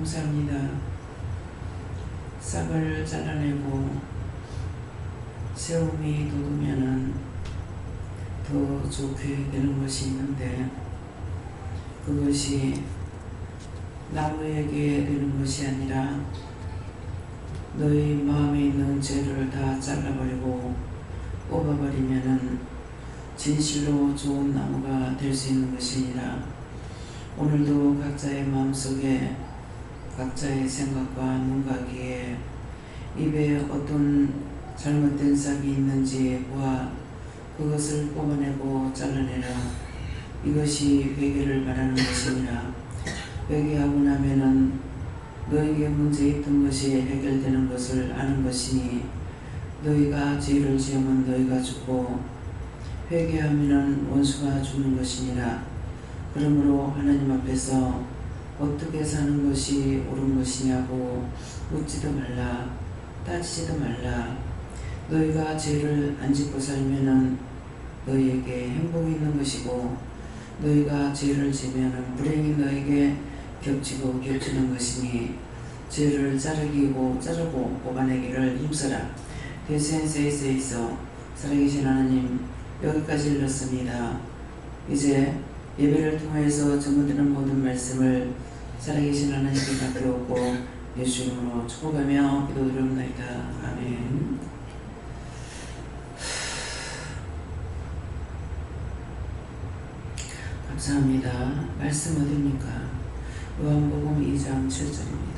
감사합니다. 싹을 잘라내고 세움이 돋으면은 더 좋게 되는 것이 있는데, 그것이 나무에게 되는 것이 아니라 너희 마음에 있는 죄를 다 잘라버리고 뽑아버리면은 진실로 좋은 나무가 될 수 있는 것이니라. 오늘도 각자의 마음속에 각자의 생각과 눈과 귀에 입에 어떤 잘못된 싹이 있는지 보아 그것을 뽑아내고 잘라내라. 이것이 회개를 말하는 것이니라. 회개하고 나면은 너에게 문제 있던 것이 해결되는 것을 아는 것이니, 너희가 죄를 지으면 너희가 죽고 회개하면은 원수가 죽는 것이니라. 그러므로 하나님 앞에서 어떻게 사는 것이 옳은 것이냐고 묻지도 말라, 따지지도 말라. 너희가 죄를 안 짓고 살면은 너희에게 행복이 있는 것이고, 너희가 죄를 지면은 불행이 너에게 겹치고 겹치는 것이니, 죄를 자르고 뽑아내기를 힘써라. 대센세이세이서 살아계신 하나님, 여기까지 읽었습니다. 이제 예배를 통해서 전문되는 모든 말씀을 살아계신 하나님께 맡겨오고 예수 이름으로 축복하며 기도드립니다. 아멘. 감사합니다. 말씀 어디입니까? 요한복음 2장 7절입니다.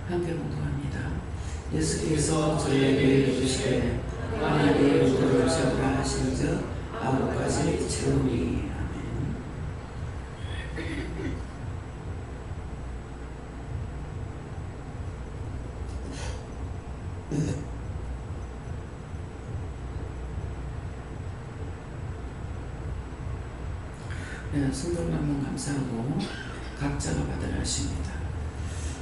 함께 공부합니다. 예수께서 저희에게 이르시되 만약에 우리를 채우라 하신즉 아구까지 채우니. 아멘. 네, 성도를 한번 감사하고 각자가 받으라 하십니다.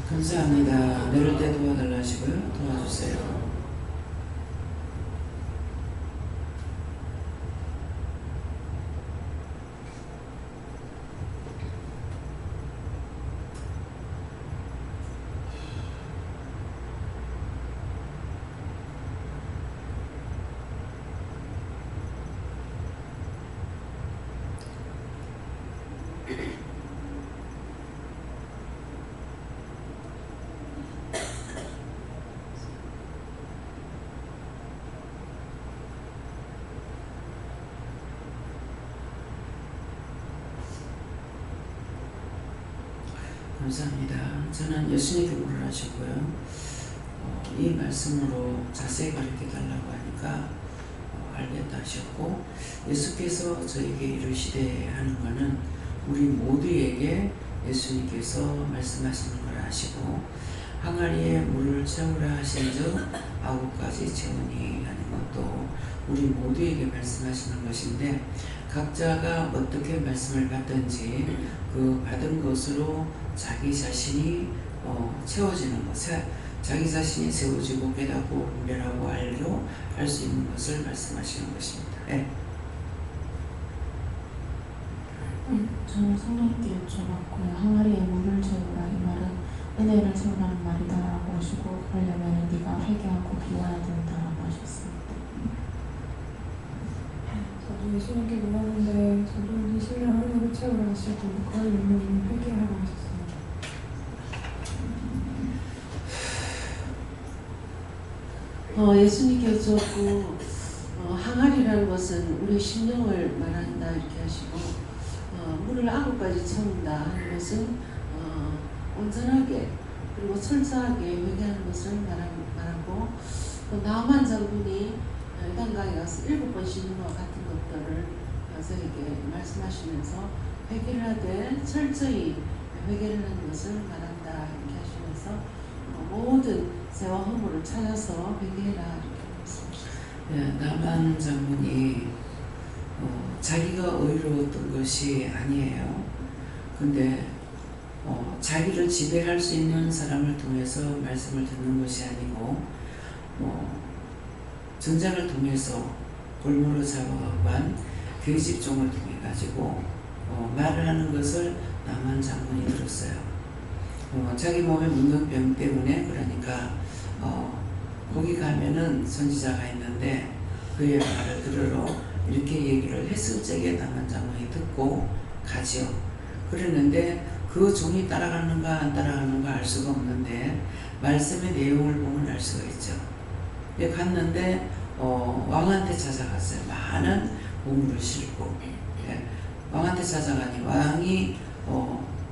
감사합니다. 내릴 때 도와달라 하시고요. 도와주세요. 감사합니다. 저는 예수님께 물을 하셨고요. 이 말씀으로 자세히 가르쳐 달라고 하니까 알겠다 하셨고, 예수께서 저에게 이르시되 하는 것은 우리 모두에게 예수님께서 말씀하시는 걸 하시고, 항아리에 물을 채우라 하신즉 아구까지 채우니 하는 것도 우리 모두에게 말씀하시는 것인데, 각자가 어떻게 말씀을 받든지 그 받은 것으로 자기 자신이 채워지는 것, 자기 자신이 세워지고 깨닫고 분별하고 알고 할 수 있는 것을 말씀하시는 것입니다. 네. 저는 성령님께 여쭤봤고요. 항아리에 물을 채우라, 이 말은 은혜를 채우라는 말이다라고 하시고, 그러려면 네가 회개하고 비워야 된다라고 하셨습니다. 저도 예수님께 물었는데, 저도 예수님 하나님을 채우라 하시고 그러려면 회개하라고 하셨습니다. 예수님께 여쭈었고, 항아리라는 것은 우리 심령을 말한다 이렇게 하시고, 물을 아구까지 채운다 하는 것은 온전하게 그리고 철저하게 회개하는 것을 말하고, 나만 장군이 요단강에 가서 7번 씻는 것 같은 것들을 저에게 말씀하시면서 회개를 하되 철저히 회개를 하는 것을 말한다 이렇게 하시면서 모든 죄와 허물을 찾아서 회개해라 이렇게 말씀하셨습니다. 예, 나만 장군이 자기가 의로웠던 것이 아니에요. 근데 자기를 지배할 수 있는 사람을 통해서 말씀을 듣는 것이 아니고 전쟁을 통해서 골무로 잡아간 계집종을 통해 가지고 말을 하는 것을 나만 장군이 들었어요. 자기 몸의 문둥병 때문에 그러니까 거기 가면은 선지자가 있는데 그의 말을 들으러 이렇게 얘기를 했을 적에 나만 장군이 듣고 가지요. 그랬는데 그 종이 따라가는가 안 따라가는가 알 수가 없는데 말씀의 내용을 보면 알 수가 있죠. 갔는데 왕한테 찾아갔어요. 많은 보물을 싣고 왕한테 찾아가니 왕이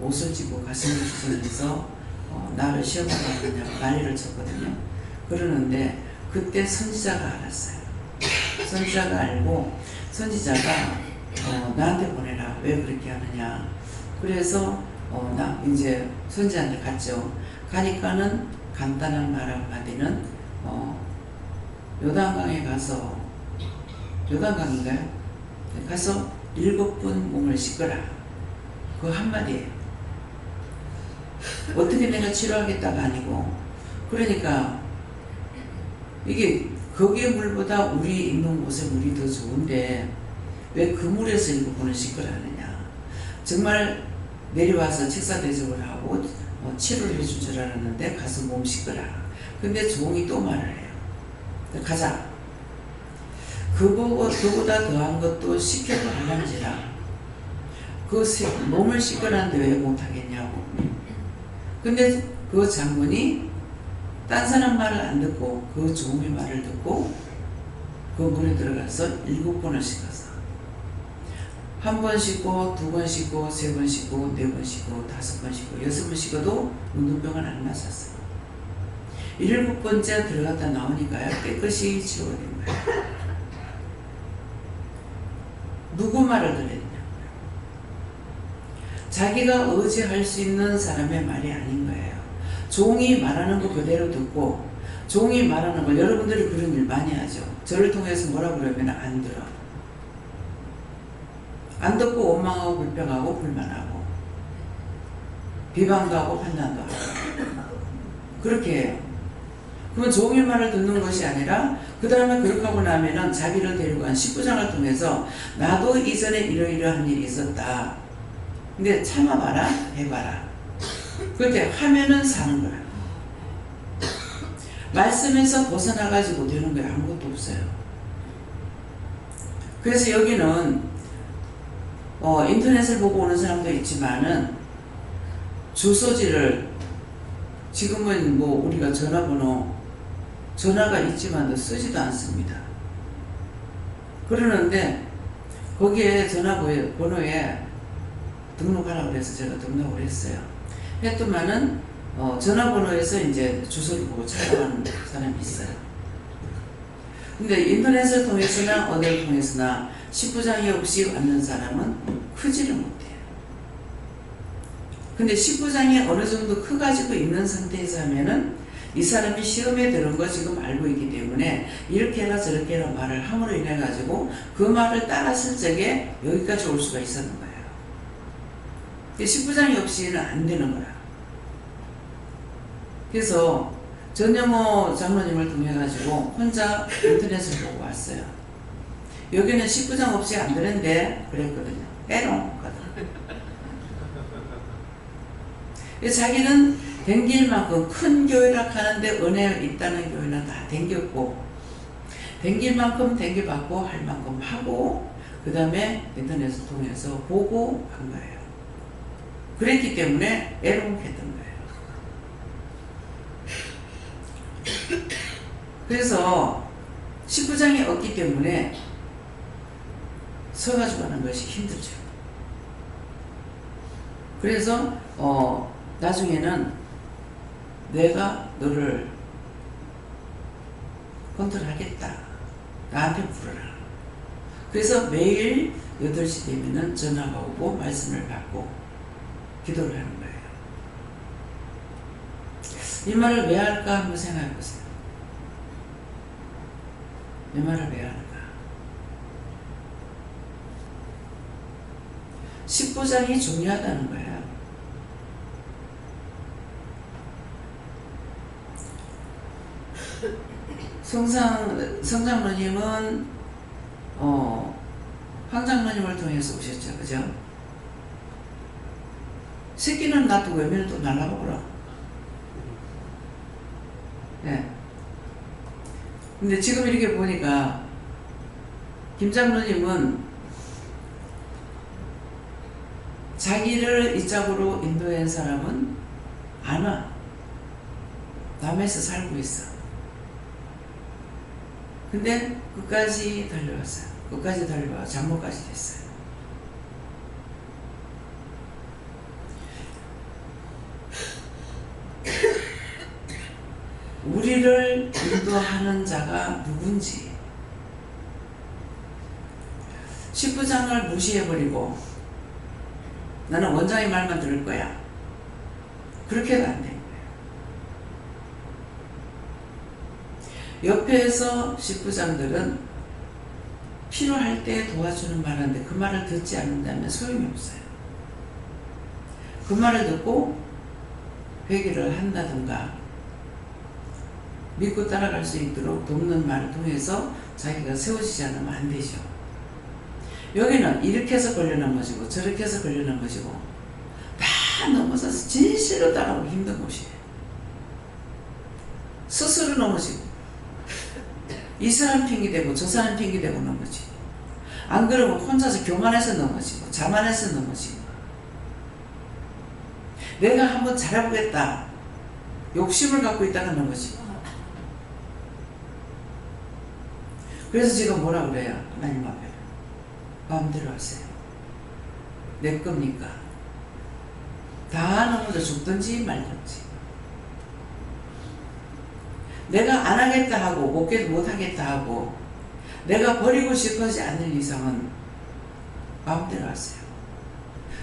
옷을 찢고 가슴을 찢으면서 나를 시험하러 왔느냐고 난리를 쳤거든요. 그러는데 그때 선지자가 알았어요. 선지자가 알고 선지자가 나한테 보내라. 왜 그렇게 하느냐. 그래서 나 이제 선지자한테 갔죠. 가니까는 간단한 말 한마디는 요단강에 가서 요단강인가요? 가서 7번 몸을 씻거라. 그 한마디예요. 어떻게 내가 치료하겠다가 아니고 그러니까 이게 거기에 물보다 우리 있는 곳에 물이 더 좋은데 왜 그 물에서 7번을 씻거라느냐. 정말 내려와서 식사 대접을 하고 치료를 해줄 줄 알았는데 가서 몸 씻거라. 근데 종이 또 말을 해요. 가자. 그보다 더한 것도 시켜도 하는지라. 그 몸을 씻거라는데 왜 못하겠냐고. 근데 그 장군이 딴 사람 말을 안 듣고 그 종의 말을 듣고 그 물에 들어가서 7번을 씻었어. 1번 씻고 2번 씻고 3번 씻고 4번 씻고 5번 씻고 6번 씻어도 문둥병을 안 났었어요. 7번째 들어갔다 나오니까요 깨끗이 치료된 거예요. 누구 말을 들었냐? 자기가 의지할 수 있는 사람의 말이 아닌 거예요. 종이 말하는 거 그대로 듣고 종이 말하는 걸 여러분들이 그런 일 많이 하죠. 저를 통해서 뭐라 그러면 안 들어. 안 듣고 원망하고 불평하고 불만하고 비방도 하고 판단도 하고 그렇게 해요. 그러면 종의 말을 듣는 것이 아니라 그 다음에 그렇게 하고 나면은 자기를 데리고 간 19장을 통해서 나도 이전에 이러이러한 일이 있었다. 근데 참아봐라 해봐라. 그때 하면은 사는 거야. 말씀에서 벗어나가지고 되는 거야. 아무것도 없어요. 그래서 여기는 인터넷을 보고 오는 사람도 있지만은 주소지를 지금은 뭐 우리가 전화가 있지만도 쓰지도 않습니다. 그러는데 거기에 전화번호에 등록하라고 그래서 제가 등록을 했어요. 했더만은 전화번호에서 이제 주소를 보고 찾아가는 사람이 있어요. 근데 인터넷을 통해서나 어디를 통해서나 19장이 없이 왔는 사람은 크지를 못해요. 근데 19장이 어느 정도 커가지고 있는 상태에서 하면은 이 사람이 시험에 들은 거 지금 알고 있기 때문에 이렇게 해라 저렇게 해라 말을 함으로 인해 가지고 그 말을 따랐을 적에 여기까지 올 수가 있었는 거예요. 19장이 없이는 안 되는 거야. 그래서 전영호 장로님을 통해 가지고 혼자 인터넷을 보고 왔어요. 여기는 19장 없이 안 되는데 그랬거든요. 빼놓거든. 자기는 댕길 만큼 큰 교회라 하는데 은혜 있다는 교회는 다 댕겼고 댕길 만큼 댕겨받고 할 만큼 하고 그 다음에 인터넷을 통해서 보고 한 거예요. 그랬기 때문에 애롱했던 거예요. 그래서 19장이 없기 때문에 서가지고 하는 것이 힘들죠. 그래서 나중에는 내가 너를 컨트롤하겠다. 나한테 부르라. 그래서 매일 8시 되면은 전화가 오고 말씀을 받고 기도를 하는 거예요. 이 말을 왜 할까 한번 생각해 보세요. 이 말을 왜 할까? 19장이 중요하다는 거예요. 성장로님은 황장로님을 통해서 오셨죠, 그죠? 새끼는 놔두고 외면을 또 날라먹으라. 네. 근데 지금 이렇게 보니까 김장로님은 자기를 이 짝으로 인도한 사람은 안 와. 남에서 살고 있어. 근데 끝까지 달려왔어요. 끝까지 달려와 장모까지 됐어요. 우리를 인도하는 자가 누군지 19장을 무시해버리고 나는 원장의 말만 들을 거야. 그렇게도 안 돼. 옆에서 19장들은 필요할 때 도와주는 말인데 그 말을 듣지 않는다면 소용이 없어요. 그 말을 듣고 회개를 한다든가 믿고 따라갈 수 있도록 돕는 말을 통해서 자기가 세워지지 않으면 안 되죠. 여기는 이렇게 해서 걸려 넘어지고 저렇게 해서 걸려 넘어지고 다 넘어져서 진실로 따라오기 힘든 곳이에요. 스스로 넘어지고 이 사람 핑계대고 저 사람 핑계대고 넘어지고 안 그러면 혼자서 교만해서 넘어지고 자만해서 넘어지고 내가 한번 잘해보겠다 욕심을 갖고 있다가 넘어지고 그래서 지금 뭐라 그래요? 하나님 앞에 마음대로 하세요. 내 겁니까? 다 넘어져 죽든지 말든지 내가 안 하겠다 하고 못 하겠다 하고 내가 버리고 싶어지 않는 이상은 마음대로 하세요.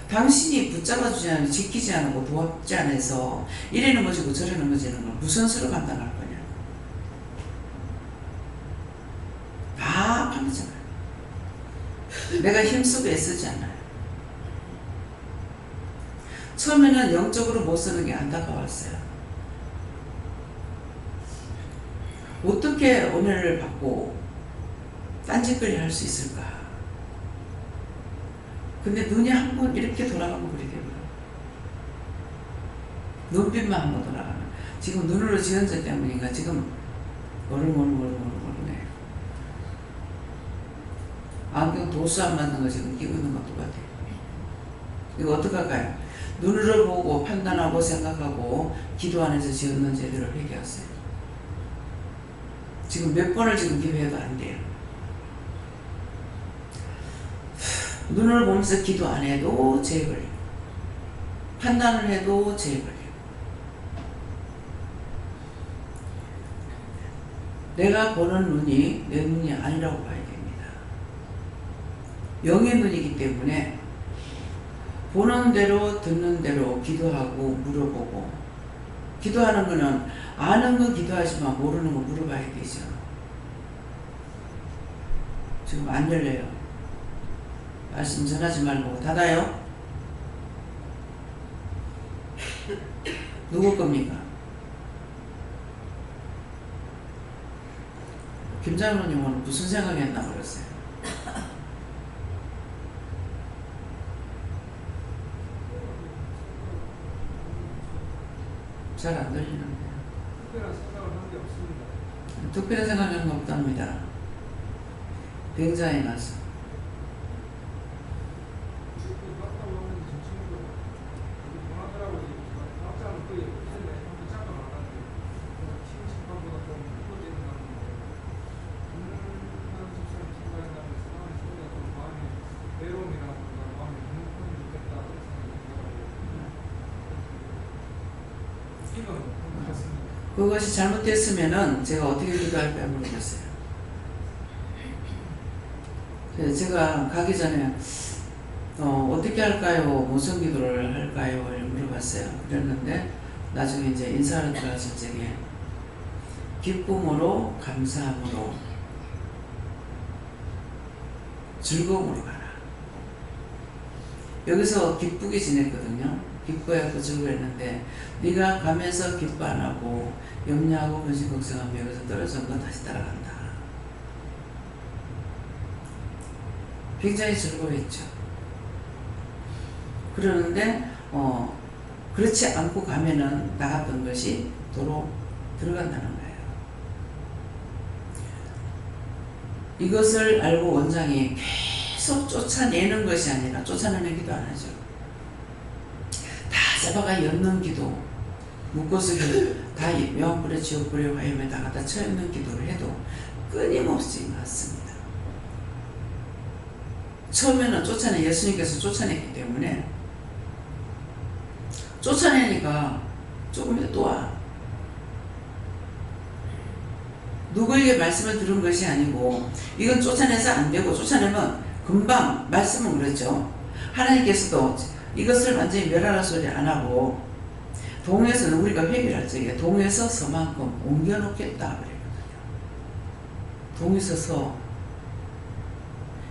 당신이 붙잡아주지 않고 지키지 않고 도와주지 않아서 이래 넘어지고 저래 넘어지는 걸 무슨 수로 감당할 거냐. 다 판이잖아요. 내가 힘쓰고 애쓰지 않아요. 처음에는 영적으로 못 쓰는 게 안타까웠어요. 어떻게 은혜를 받고 딴짓거리 할 수 있을까? 근데 눈이 한 번 이렇게 돌아가면 그렇게 돼요. 눈빛만 한 번 돌아가면 지금 눈으로 지은 자 때문인가 지금 모르네. 안경 도수 안 맞는 거 지금 끼고 있는 거 똑같아요. 이거 어떡할까요? 눈으로 보고 판단하고 생각하고 기도 안에서 지었는 죄들을 회개하세요. 지금 몇 번을 지금 기도해도 안 돼요. 눈을 보면서 기도 안 해도 죄 걸려. 판단을 해도 죄 걸려. 내가 보는 눈이 내 눈이 아니라고 봐야 됩니다. 영의 눈이기 때문에 보는 대로 듣는 대로 기도하고 물어보고 기도하는 거는 아는 거 기도하지만 모르는 거 물어봐야 되죠. 지금 안 열려요. 말씀 전하지 말고 닫아요. 누구 겁니까? 김장로님 오늘 무슨 생각이 했나 그랬어요. 잘 안 들리는데. 특별한 생각을 한 게 없습니다. 특별한 생각은 없답니다. 병자에 가서. 그것이 잘못됐으면은 제가 어떻게 기도할까 모르겠어요. 그래서 제가 가기 전에 어떻게 할까요? 무슨 기도를 할까요? 물어봤어요. 그랬는데 나중에 이제 인사하러 들어가실 적에 기쁨으로 감사함으로 즐거움으로 가라. 여기서 기쁘게 지냈거든요. 기뻐하고 즐거워했는데 네가 가면서 기뻐 안 하고 염려하고 근심 걱정하며 여기서 떨어진 건 다시 따라간다. 굉장히 즐거워했죠. 그러는데 그렇지 않고 가면은 나갔던 것이 도로 들어간다는 거예요. 이것을 알고 원장이 계속 쫓아내는 것이 아니라 쫓아내는 기도 안 하죠. 다 잡아가 엮는 기도, 묶어서 다 명불에 지옥불에 화염에 다 갖다 쳐였는 기도를 해도 끊임없이 맞습니다. 처음에는 예수님께서 쫓아냈기 때문에 쫓아내니까 조금 이따 또 와. 누구에게 말씀을 들은 것이 아니고 이건 쫓아내서 안 되고 쫓아내면 금방 말씀은 그렇죠. 하나님께서도 이것을 완전히 멸하라 소리 안 하고 동에서는 우리가 회개할 적에 동에서 서만큼 옮겨놓겠다 그랬거든요. 동에서 서.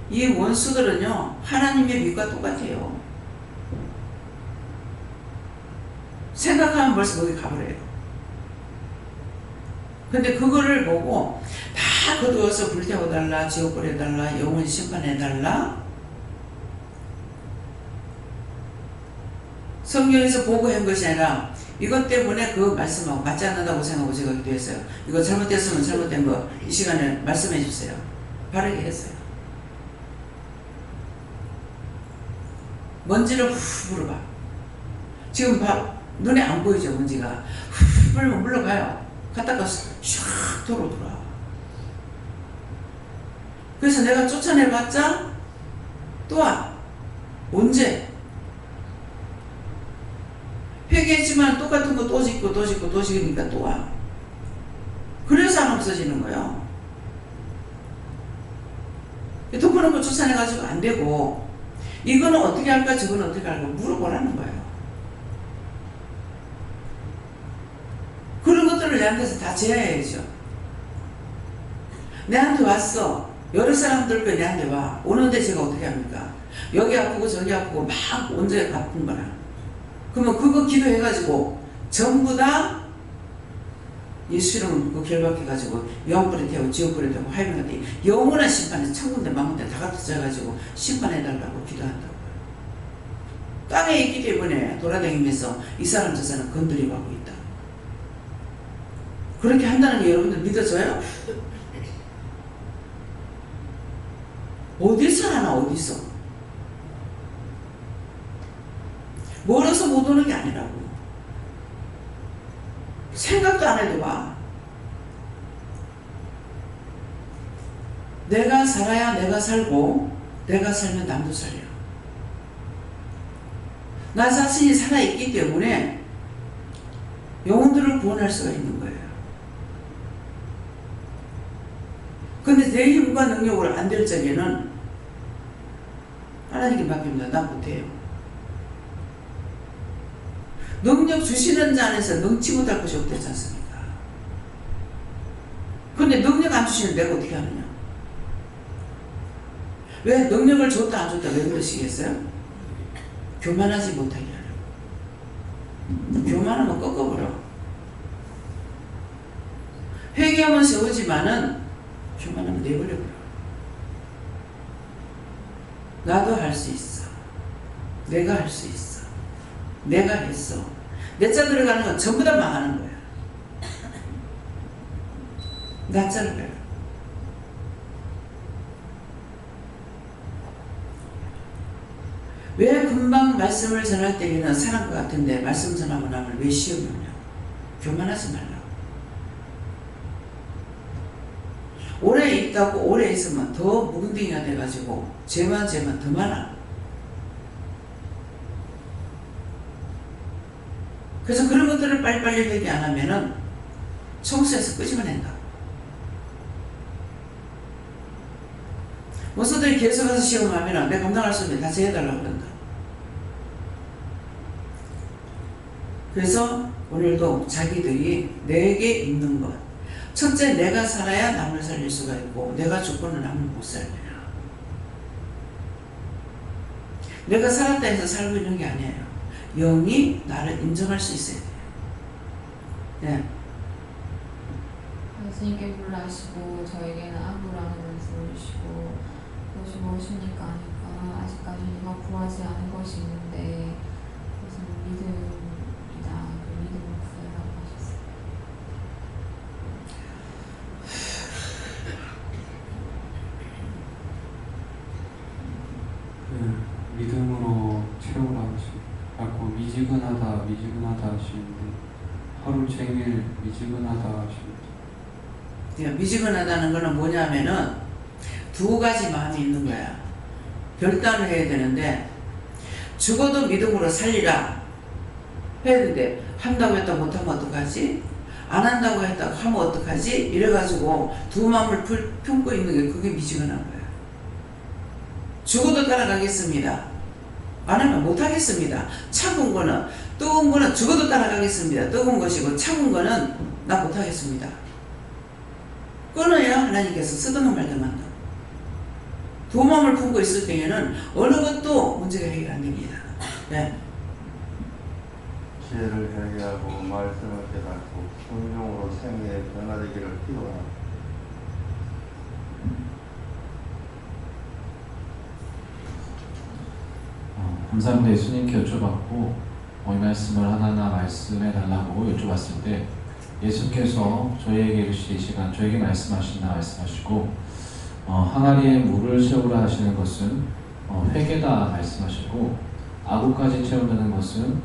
이 원수들은요 하나님의 빛과 똑같아요. 생각하면 벌써 거기 가버려요. 근데 그거를 보고 다 거두어서 불태워달라, 지옥불해달라, 영원 심판해달라. 성경에서 보고한 것이 아니라 이것 때문에 그 말씀하고 맞지 않는다고 생각하고 제가 기도했어요. 이거 잘못됐으면 잘못된 거 이 시간에 말씀해 주세요. 바르게 했어요. 먼지를 후 물어봐. 지금 눈에 안 보이죠, 먼지가. 후 불면 물러가요. 갔다가 샥 도로 돌아와. 그래서 내가 쫓아내봤자 또 와. 언제? 회개했지만 똑같은 거 또 짓고 또 짓고 또 짓으니까 또 와. 그래서 안 없어지는 거예요. 덮어놓은 거 쫓아내가지고 안 되고 이거는 어떻게 할까 저거는 어떻게 할까 물어보라는 거예요. 그런 것들을 내한테서 다 제어해야죠. 내한테 왔어. 여러 사람들 거 내한테 와. 오는데 제가 어떻게 합니까? 여기 아프고 저기 아프고 막 온전히 아픈 거라. 그러면 그거 기도해가지고 전부 다 예수 이름 그 결박해가지고 영불에 태우고 지옥불에 태우고 하이면한테 영원한 심판에 천군데 만군데 다 갖다 져가지고 심판해달라고 기도한다고요. 땅에 있기 때문에 돌아다니면서 이 사람 저 사람 건드리고 하고 있다. 그렇게 한다는 게 여러분들 믿어져요? 어디서 하나 어디서? 멀어서 못 오는 게 아니라고. 생각도 안 해도 봐. 내가 살아야 내가 살고 내가 살면 남도 살려. 나 자신이 살아있기 때문에 영혼들을 구원할 수가 있는 거예요. 근데 내 힘과 능력으로 안 될 적에는 하나님께 맡깁니다. 난 못해요. 능력 주시는 자 안에서 능치 못할 것이 없지 않습니까? 근데 능력 안 주시는 내가 어떻게 하느냐? 왜 능력을 줬다 안 줬다 왜 그러시겠어요? 교만하지 못하게 하려고. 교만하면 꺾어버려. 회개하면 세우지만은 교만하면 내버려버려. 나도 할 수 있어. 내가 할 수 있어. 내가 했어. 내 자 들어가는 건 전부 다 망하는 거야. 나 자를 가요. 왜 금방 말씀을 전할 때에는 사람 것 같은데 말씀 전하고 나면 왜 시험이 오냐고. 교만하지 말라고. 오래 있다고 오래 있으면 더 묵은덩이가 돼가지고 죄만 더 많아. 그래서 그런 것들을 빨리빨리 회개 안 하면은 청소해서 끄집어낸다. 원수들이 계속해서 시험하면 내가 감당할 수 없는데 다시 해달라고 그런다. 그래서 오늘도 자기들이 내게 있는 것. 첫째, 내가 살아야 남을 살릴 수가 있고 내가 죽고는 남을 못 살려요. 내가 살았다 해서 살고 있는 게 아니에요. 영이 나를 인정할 수 있어야 돼요. 네. 예수님께 물을 하시고 저에게는 아부라는 말씀을 주시고 그것이 무엇입니까 하니까 아직까지 네가 구하지 않은 것이 있는데 그것은 믿음이다. 그 믿음을 구해라고 하셨어요. 믿음으로 채우라고 하고 미지근하다 하시는데 하루 종일 미지근하다 하십니다. 미지근하다는 거는 뭐냐면은 두 가지 마음이 있는 거야. 결단을 해야 되는데 죽어도 믿음으로 살리라 해야 되는데 한다고 했다 못하면 어떡하지? 안 한다고 했다고 하면 어떡하지? 이래가지고 두 마음을 품고 있는 게 그게 미지근한 거야. 죽어도 따라가겠습니다. 안 하면 못하겠습니다. 차가운 거는, 뜨거운 거는 죽어도 따라가겠습니다. 뜨거운 것이고 차가운 거는 나 못하겠습니다. 끊어야 하나님께서 쓰든 말든 한다. 두 마음을 품고 있을 때에는 어느 것도 문제가 해결 안 됩니다. 네. 지혜를 회개하고 말씀을 깨닫고 순종으로 생애에 변화되기를 기도합니다. 감사합니다. 예수님께 여쭤봤고 이 말씀을 하나하나 말씀해 달라고 여쭤봤을 때 예수께서 저희에게 이 시간 저에게 말씀하신다 말씀하시고 항아리에 물을 채우라 하시는 것은 회개다 말씀하시고 아구까지 채운다는 것은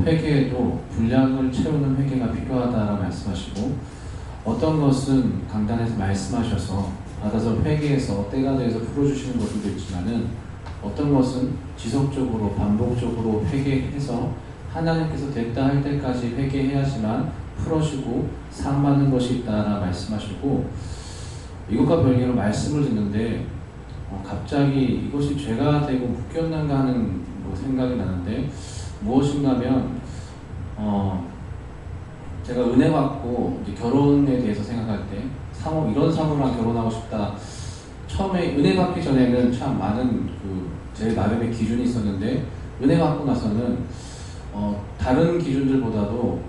회개에도 분량을 채우는 회개가 필요하다라고 말씀하시고 어떤 것은 강단에서 말씀하셔서 받아서 회개해서 때가 돼서 풀어주시는 것들도 있지만은 어떤 것은 지속적으로 반복적으로 회개해서 하나님께서 됐다 할 때까지 회개해야지만 풀어주고 상받는 것이 있다라고 말씀하시고 이것과 별개로 말씀을 듣는데 갑자기 이것이 죄가 되고 묶였는가 하는 생각이 나는데 무엇인가 하면 제가 은혜 받고 이제 결혼에 대해서 생각할 때 이런 사모랑 결혼하고 싶다. 처음에 은혜 받기 전에는 참 많은 제 나름의 기준이 있었는데 은혜 받고 나서는 다른 기준들보다도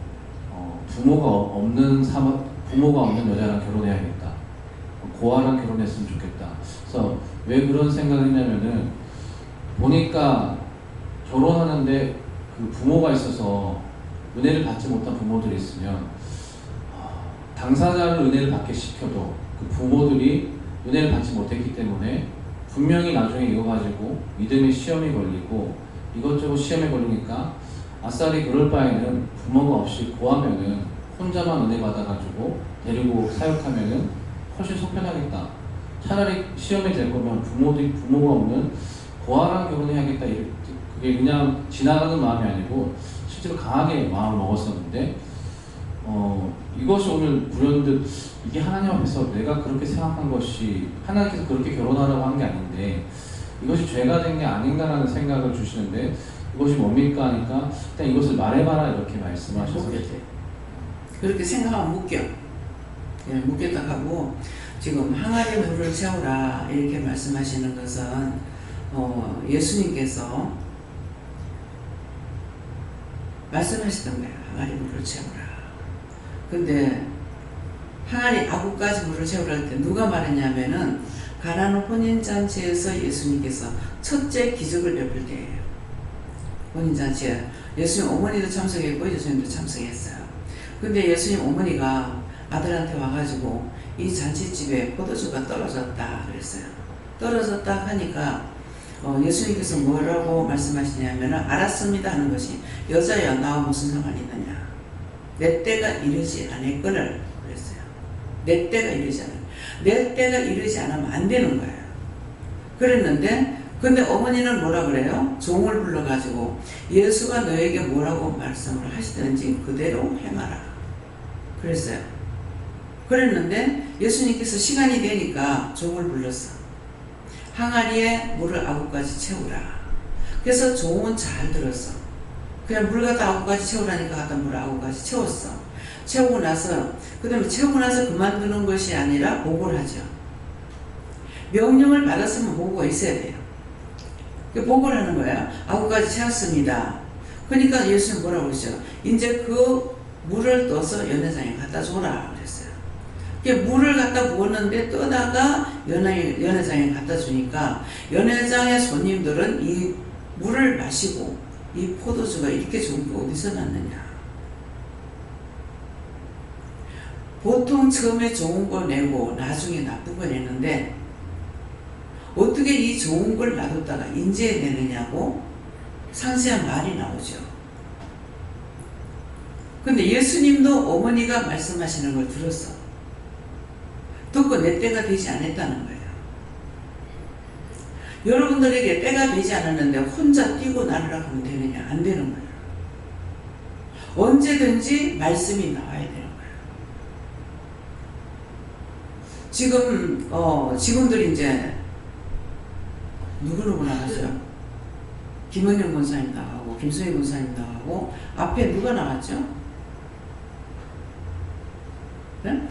부모가 없는 여자랑 결혼해야겠다. 고아랑 결혼했으면 좋겠다. 그래서 왜 그런 생각을 했냐면은 보니까 결혼하는데 그 부모가 있어서 은혜를 받지 못한 부모들이 있으면 당사자를 은혜를 받게 시켜도 그 부모들이 은혜를 받지 못했기 때문에 분명히 나중에 이거 가지고 믿음의 시험이 걸리고 이것저것 시험에 걸리니까 아싸리 그럴 바에는 부모가 없이 고하면은 혼자만 은혜 받아가지고 데리고 사역하면은 훨씬 속편하겠다. 차라리 시험이 될 거면 부모가 없는 고아랑 결혼해야겠다. 그게 그냥 지나가는 마음이 아니고 실제로 강하게 마음을 먹었었는데 이것이 오늘 불현듯 이게 하나님 앞에서 내가 그렇게 생각한 것이 하나님께서 그렇게 결혼하라고 한 게 아닌데 이것이 죄가 된 게 아닌가라는 생각을 주시는데 이것이 뭡니까 하니까 일단 이것을 말해봐라 이렇게 말씀하셔서 그렇게 생각하면 묶여. 묶였다 하고 지금 항아리에 물을 채우라 이렇게 말씀하시는 것은 예수님께서 말씀하시던 거예요. 항아리 물을 채우라. 근데 항아리 아구까지 물을 채우라 할 때 누가 말했냐면은 가나안 혼인잔치에서 예수님께서 첫째 기적을 베풀 때예요. 혼인잔치에 예수님 어머니도 참석했고 예수님도 참석했어요. 근데 예수님 어머니가 아들한테 와가지고 이 잔치집에 포도주가 떨어졌다 그랬어요. 떨어졌다 하니까 예수님께서 뭐라고 말씀하시냐면 알았습니다 하는 것이 여자야 나와 무슨 상관이 있느냐. 내 때가 이르지 않았거늘 그랬어요. 내 때가 이르지 않아. 내 때가 이르지 않으면 안 되는 거예요. 그랬는데 근데 어머니는 뭐라 그래요? 종을 불러가지고 예수가 너에게 뭐라고 말씀을 하시든지 그대로 행하라 그랬어요. 그랬는데 예수님께서 시간이 되니까 종을 불렀어. 항아리에 물을 아구까지 채우라. 그래서 종은 잘 들었어. 그냥 물 갖다 아구까지 채우라니까 갖다 물 아구까지 채웠어. 채우고 나서 그만두는 것이 아니라 보고를 하죠. 명령을 받았으면 보고가 있어야 돼요. 보고를 하는 거야. 아구까지 채웠습니다. 그러니까 예수님 뭐라고 그러죠? 이제 그 물을 떠서 연회장에 갖다 줘라 그랬어요. 물을 갖다 부었는데 떠다가 연회장에 갖다 주니까 연회장의 손님들은 이 물을 마시고 이 포도주가 이렇게 좋은 게 어디서 났느냐. 보통 처음에 좋은 거 내고 나중에 나쁜 거 내는데 어떻게 이 좋은 걸 놔뒀다가 인제 내느냐고 상세한 말이 나오죠. 근데 예수님도 어머니가 말씀하시는 걸 들었어. 듣고 내 때가 되지 않았다는 거예요. 여러분들에게 때가 되지 않았는데 혼자 뛰고 나르라 하면 되느냐? 안 되는 거예요. 언제든지 말씀이 나와야 되는 거예요. 지금들 이제 누구 나가죠? 김은영 권사님 나가고 김수희 권사님 나가고 앞에 누가 나갔죠? 네?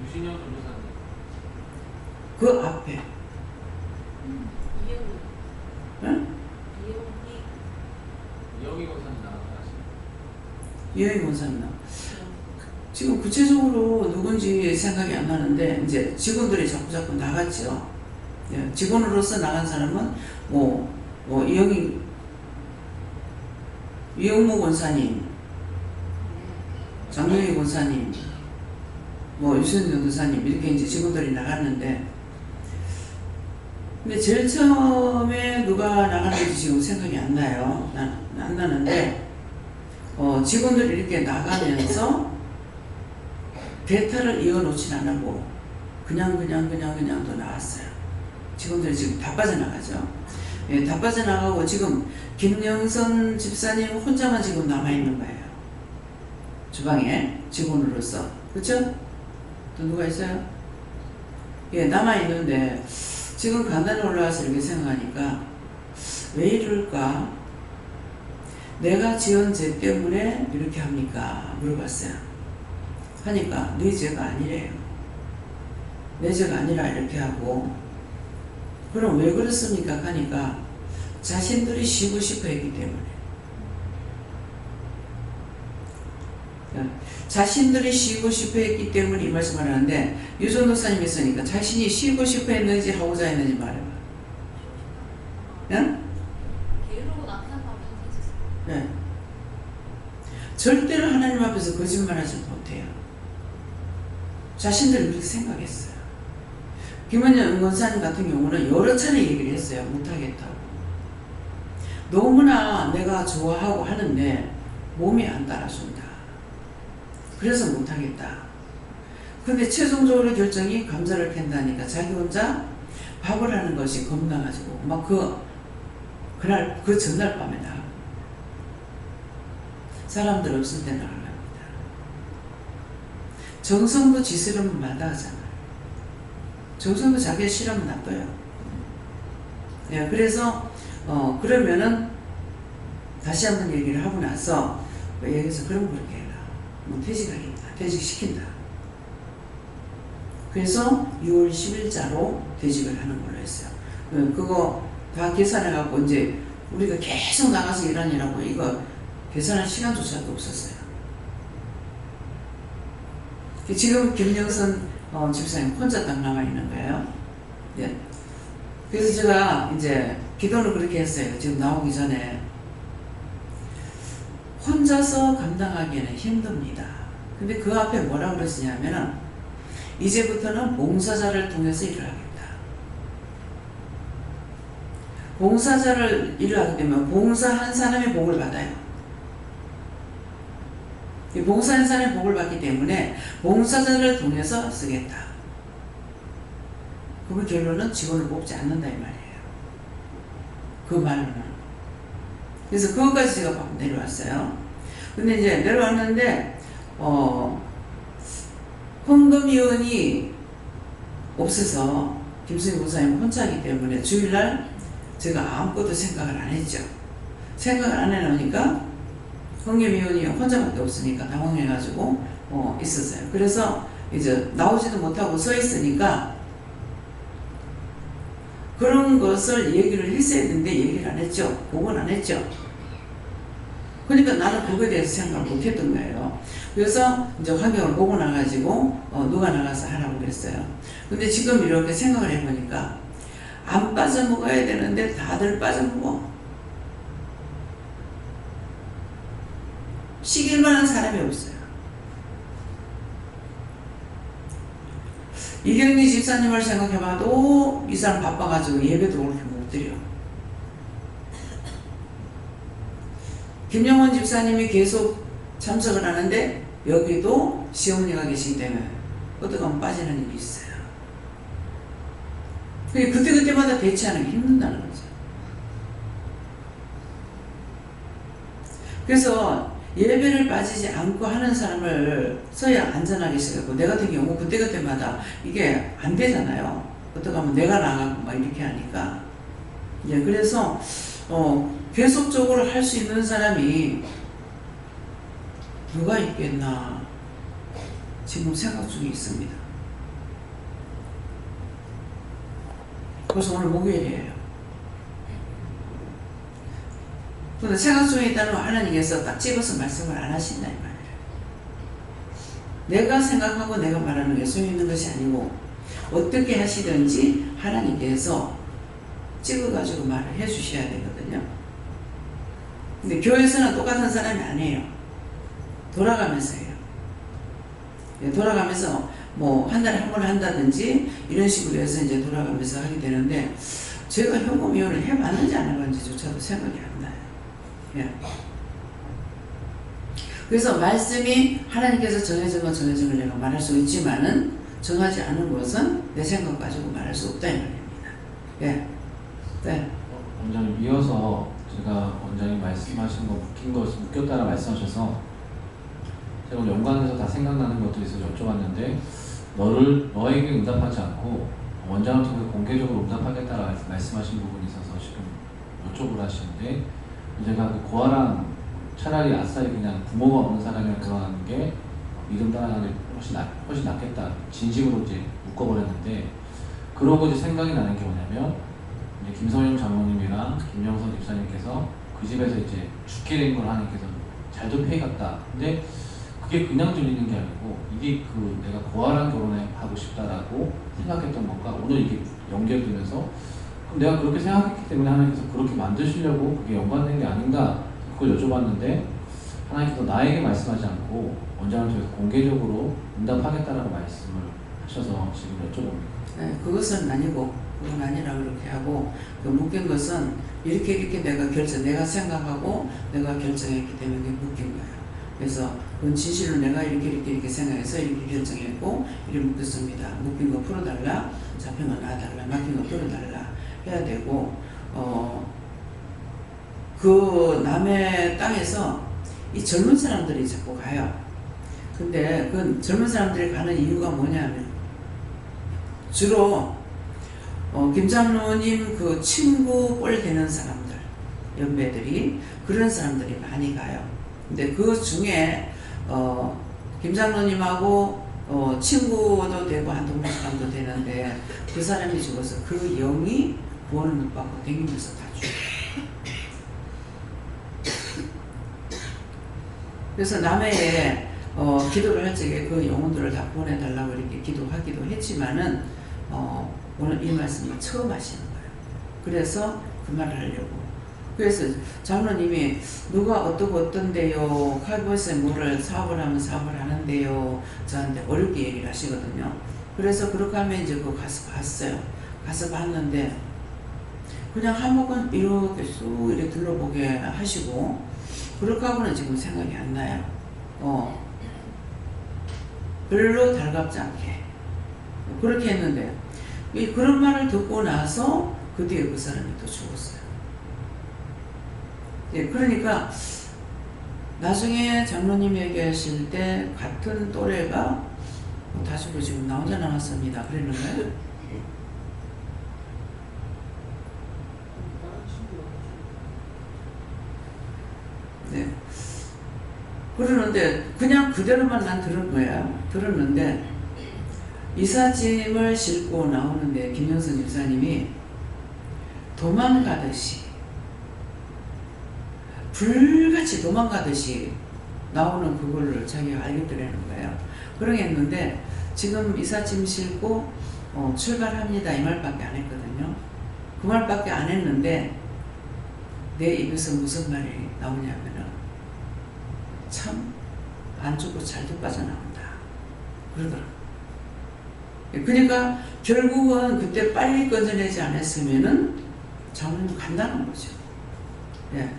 유신영 전도사님. 그 앞에 네? 이영희 권사님 나가시죠. 이영희 권사님 나가. 지금 구체적으로 누군지 생각이 안 나는데 이제 직원들이 자꾸 나갔죠. 예, 직원으로서 나간 사람은 이영무 권사님, 장영희 권사님, 유선 전도사님 이렇게 이제 직원들이 나갔는데, 근데 제일 처음에 누가 나갔는지 지금 생각이 안 나요. 안 나는데 직원들이 이렇게 나가면서 대타를 이어놓진 않았고 그냥 또 나왔어요. 직원들이 지금 다 빠져나가죠. 예, 다 빠져나가고 지금 김영선 집사님 혼자만 지금 남아있는 거예요. 주방에 직원으로서. 그쵸? 또 누가 있어요? 예, 남아있는데 지금 간단히 올라와서 이렇게 생각하니까 왜 이럴까? 내가 지은 죄 때문에 이렇게 합니까? 물어봤어요. 하니까 네 죄가 아니래요. 내 죄가 아니라 이렇게 하고, 그럼 왜 그렇습니까? 하니까 자신들이 쉬고 싶어 했기 때문에. 자신들이 쉬고 싶어 했기 때문에 이 말씀을 하는데, 유전도사님이 있으니까 자신이 쉬고 싶어 했는지 하고자 했는지 말해봐. 응? 게으르고 네. 절대로 하나님 앞에서 거짓말하지 못해요. 자신들이 그렇게 생각했어요. 김은영 권사님 같은 경우는 여러 차례 얘기를 했어요. 못하겠다고. 너무나 내가 좋아하고 하는데 몸이 안 따라준다. 그래서 못하겠다. 근데 최종적으로 결정이 감자를 캔다니까 자기 혼자 밥을 하는 것이 겁나가지고 막 그날 그 전날 밤에 나가고 사람들 없을 때 나가랍니다. 정성도 지 실험은 마다하잖아요. 정성도 자기 실험은 놔둬요. 예, 그래서 그러면은 다시 한번 얘기를 하고 나서 여기서 그럼 그렇게 해라. 퇴직하겠다. 퇴직시킨다. 그래서 6월 10일자로 퇴직을 하는 걸로 했어요. 그거 다 계산해갖고 이제 우리가 계속 나가서 일하느라고 이거 계산할 시간조차도 없었어요. 지금 김영선 집사님 혼자 딱 남아있는 거예요. 예. 그래서 제가 이제 기도를 그렇게 했어요. 지금 나오기 전에. 혼자서 감당하기에는 힘듭니다. 근데 그 앞에 뭐라 그러시냐면은 이제부터는 봉사자를 통해서 일을 하겠다. 봉사자를 일을 하게 되면 봉사한 사람이 복을 받아요. 봉사한 사람이 복을 받기 때문에 봉사자를 통해서 쓰겠다. 그럼 결론은 직원을 뽑지 않는다 이 말이에요. 그 말로는. 그래서 그것까지 제가 내려왔어요. 근데 이제 내려왔는데 헌금위원이 없어서 김수희 목사님 혼자이기 때문에 주일날 제가 아무것도 생각을 안 했죠. 생각을 안 해놓으니까 홍계미원이 혼자밖에 없으니까 당황해가지고 있었어요. 그래서 이제 나오지도 못하고 서 있으니까 그런 것을 얘기를 했어야 되는데 얘기를 안 했죠. 보고는 안 했죠. 그러니까 나는 그거에 대해서 생각을 못 했던 거예요. 그래서 이제 환경을 보고 나가지고 누가 나가서 하라고 그랬어요. 근데 지금 이렇게 생각을 해보니까 안 빠져먹어야 되는데 다들 빠져먹어. 시킬 만한 사람이 없어요. 이경리 집사님을 생각해봐도 이 사람 바빠가지고 예배도 그렇게 못 드려. 김영원 집사님이 계속 참석을 하는데 여기도 시어머니가 계시기 때문에 어떻게 하면 빠지는 일이 있어요. 그때그때마다 대처하는 게 힘든다는 거죠. 그래서 예배를 빠지지 않고 하는 사람을 써야 안전하게 시작하고, 내 같은 경우 그때그때마다 이게 안 되잖아요. 어떻게 하면 내가 나가고 막 이렇게 하니까. 예, 그래서 계속적으로 할 수 있는 사람이 누가 있겠나 지금 생각 중에 있습니다. 그래서 오늘 목요일이에요. 근데 생각 중에 있다는 하나님께서 딱 집어서 말씀을 안 하신다 이 말이에요. 내가 생각하고 내가 말하는 게 소용있는 것이 아니고 어떻게 하시든지 하나님께서 찍어가지고 말을 해주셔야 되거든요. 근데 교회에서는 똑같은 사람이 아니에요. 돌아가면서 해요. 돌아가면서 뭐 한 달에 한 번 한다든지 이런 식으로 해서 이제 돌아가면서 하게 되는데, 제가 현금이혼을 해봤는지 안 해봤는지조차도 생각이 안 나요. 예. 그래서 말씀이 하나님께서 정해진 걸 내가 말할 수 있지만은 정하지 않은 것은 내 생각 가지고 말할 수 없다 이 말입니다. 예. 네. 원장님 이어서 제가 원장님 말씀하신 거 묶였다라 말씀하셔서 제가 연관해서 다 생각나는 것들이 있어서 여쭤봤는데, 너에게 응답하지 않고 원장을 통해 공개적으로 응답하겠다라 말씀하신 부분이 있어서 지금 여쭤보라 하시는데, 제가 그 고아랑 차라리 아싸리 그냥 부모가 없는 사람이랑 결혼하는 게 믿음 따라가는 게 훨씬 낫겠다 진심으로 이제 묶어버렸는데, 그러고 이제 생각이 나는 게 뭐냐면, 이제 김성영 장로님이랑 김영선 집사님께서 그 집에서 이제 죽게 된 걸 하나님께서 잘도 피해갔다. 근데 그게 그냥 들리는 게 아니고 이게 내가 고아랑 결혼하고 싶다라고 생각했던 것과 오늘 이게 연결되면서, 그럼 내가 그렇게 생각했기 때문에 하나님께서 그렇게 만드시려고 그게 연관된 게 아닌가, 그걸 여쭤봤는데 하나님께서 나에게 말씀하지 않고 원장을 통해서 공개적으로 응답하겠다라고 말씀을 하셔서 지금 여쭤봅니다. 네, 그것은 아니고 그건 아니라 그렇게 하고, 그 묶인 것은 이렇게 내가 생각하고 내가 결정했기 때문에 그게 묶인 거예요. 그래서 그건 진실로 내가 이렇게 생각해서 이렇게 결정했고 이렇게 묶였습니다. 묶인 거 풀어달라, 잡힌 거 놔달라, 막힌 거 풀어달라 해야 되고, 그 남의 땅에서 이 젊은 사람들이 자꾸 가요. 근데 그 젊은 사람들이 가는 이유가 뭐냐면, 주로 김장로님 그 친구 꼴 되는 사람들, 연배들이 그런 사람들이 많이 가요. 근데 그 중에 김장로님하고 친구도 되고 한 동네 사람도 되는데, 그 사람이 죽어서 그 영이 구원을 못 받고 댕기면서 다 죽어요. 그래서 남해에 기도를 할 적에 그 영혼들을 다 보내달라고 이렇게 기도하기도 했지만은 오늘 이 말씀을 처음 하시는 거예요. 그래서 그 말을 하려고. 그래서 장로님이 누가 어떤데요, 칼보이스에 뭐를 사업을 하는데요, 저한테 어렵게 얘기를 하시거든요. 그래서 그렇게 하면 이제 그 가서 봤어요. 가서 봤는데 그냥 한복은 이렇게 쑥 이렇게 둘러보게 하시고, 그렇게 하고는 지금 생각이 안 나요. 별로 달갑지 않게 그렇게 했는데, 그런 말을 듣고 나서 그 뒤에 그 사람이 또 죽었어요. 예, 그러니까 나중에 장로님 얘기하실 때 같은 또래가 다시로 지금 나 혼자 남았습니다 그랬는 거예요. 네. 그러는데 그냥 그대로만 난 들은 거야. 들었는데 이삿짐을 싣고 나오는데 김영선 집사님이 도망가듯이 불같이 도망가듯이 나오는 그거를 자기가 알겠더라는 거예요. 그러겠는데 지금 이삿짐 싣고 출발합니다 이 말밖에 안 했거든요. 그 말밖에 안 했는데 내 입에서 무슨 말이 나오냐면은 참 안 죽고 잘도 빠져나온다 그러더라고요. 그러니까 결국은 그때 빨리 건져내지 않았으면은 장모님 간다는 거죠. 예.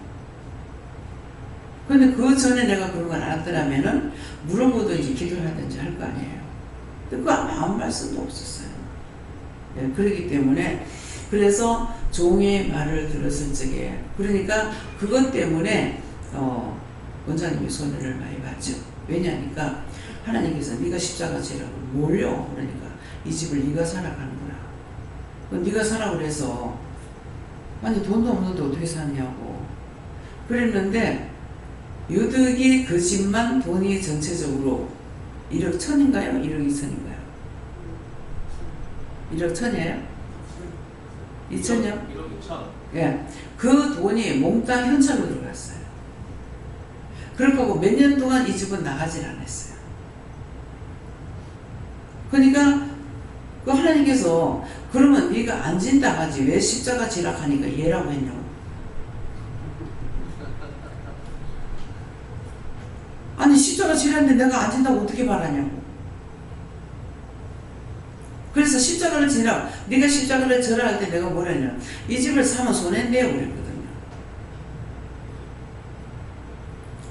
근데 그 전에 내가 그런 걸 알았더라면은 물어보든지 기도를 하든지 할 거 아니에요. 근데 그 아무 말씀도 없었어요. 예. 그렇기 때문에 그래서 종의 말을 들었을 적에 그러니까 그것 때문에 원장님이 손해를 많이 봤죠. 왜냐니까 하나님께서 네가 십자가 지라고 몰려. 그러니까 이 집을 네가 사라 가는구나. 네가 사라 그래서 아니 돈도 없는데 어떻게 샀냐고 그랬는데 유득이 그 집만 돈이 전체적으로 1억 1,000인가요? 1억 2천인가요? 1억 1,000이에요? 2천이요? 1억 2천. 예, 그 돈이 몽땅 현찰로 들어갔어요. 그렇고 몇 년 동안 이 집은 나가질 않았어요. 그러니까 그 하나님께서 그러면 네가 안 진다 하지 왜 십자가 지락하니까 얘라고 했냐고. 아니 십자가 지랐는데 내가 안 진다고 어떻게 말하냐고. 그래서 십자가를 지라 네가 십자가를 져라 할 때 내가 뭐랬냐 이 집을 사면 손해인데요 그랬거든요.